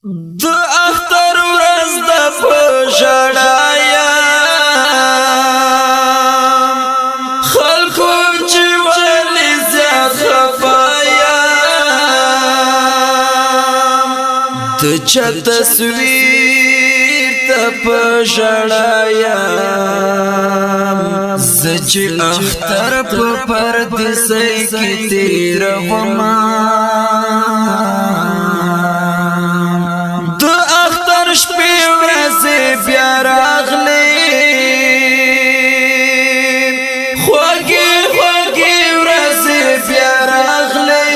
د اختر ورځ د پښړایا خلکو چې ولې زیات خفایا د چا تصویر ته پښړایا زچ اختر په پردیسۍ کې تیروما شپې ورځې بیا راغلې خوږې خوږې ورځې بیا راغلې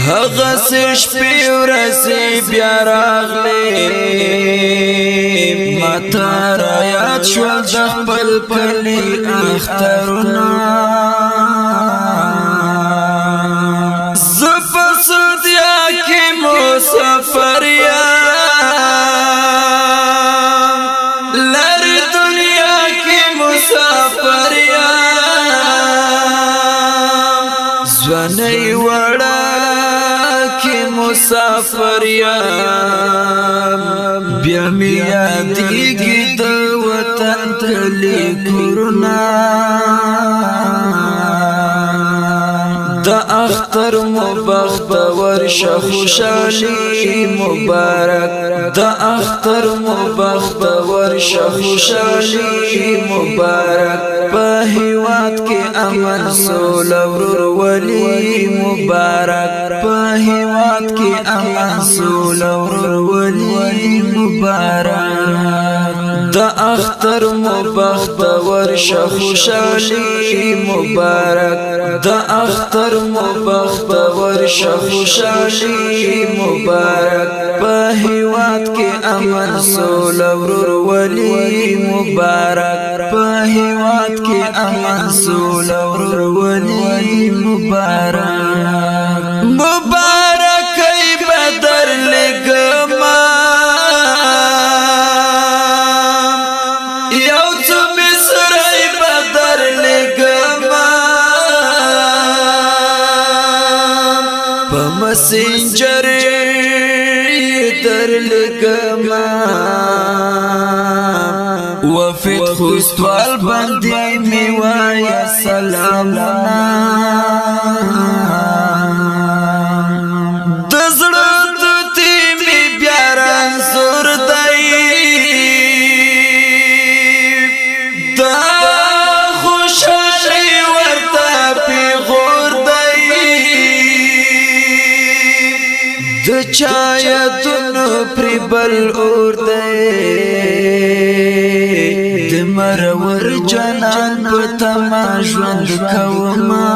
هغسې شپې ورځې بیا راغلې ماته رایاد شول د خپل کلي اخترونه مسافر یم لر دنیا کی مسافر یم زونی وڑا کی مسافر یم بیا می یادیگی د وطن تلی کورنا د اختر مبختور شه خوشالي مبارک د اختر مبختور شه خوشالي مبارک په هیواد کې امن سوله ورورولي مبارک په هیواد کې امن سوله ورورولي مبارک د اختر مبختور شه خوشالي مبارک د اختر مبختور شه خوشالي مبارک په هیواد کې امن سوله ورورولي مبارک په هیواد کې امن سوله ورورولي مبارک مبارک ای بدر لګما یو څه مصر ای بدر لګما مسنجر در لگما وفد خوستوال بندی میوایا سلامنا دزړه دوتی می بیاران زور دی دا خوشحالی ورطا پی غور د چایتونو پری بل اور دی د مرور جنان په تما ژوند کوما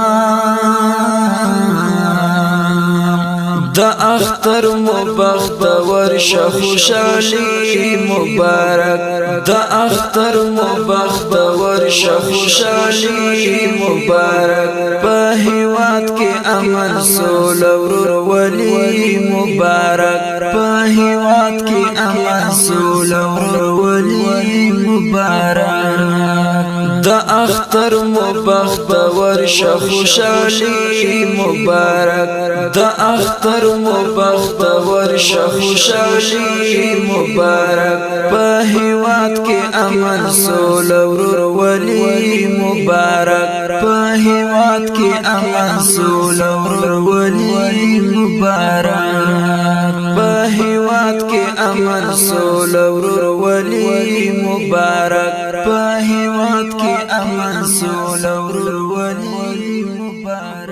د اختر مبختور شه خوشالي مبارک د اختر مبختور شه خوشالي مبارک په هیواد کې امن سوله ورورولي مبارک په هیواد کې امن سوله ورورولي مبارک د اختر مبختور شه خوشالي مبارک د اختر مبختور شه خوشالي مبارک په هیواد کې امن سوله ورورولي مبارک په هیواد کې امن سوله ورورولي مبارک په هیواد کې امن سوله ورورولي مبارک په هیواد کې امن سوله ورورولي مبارک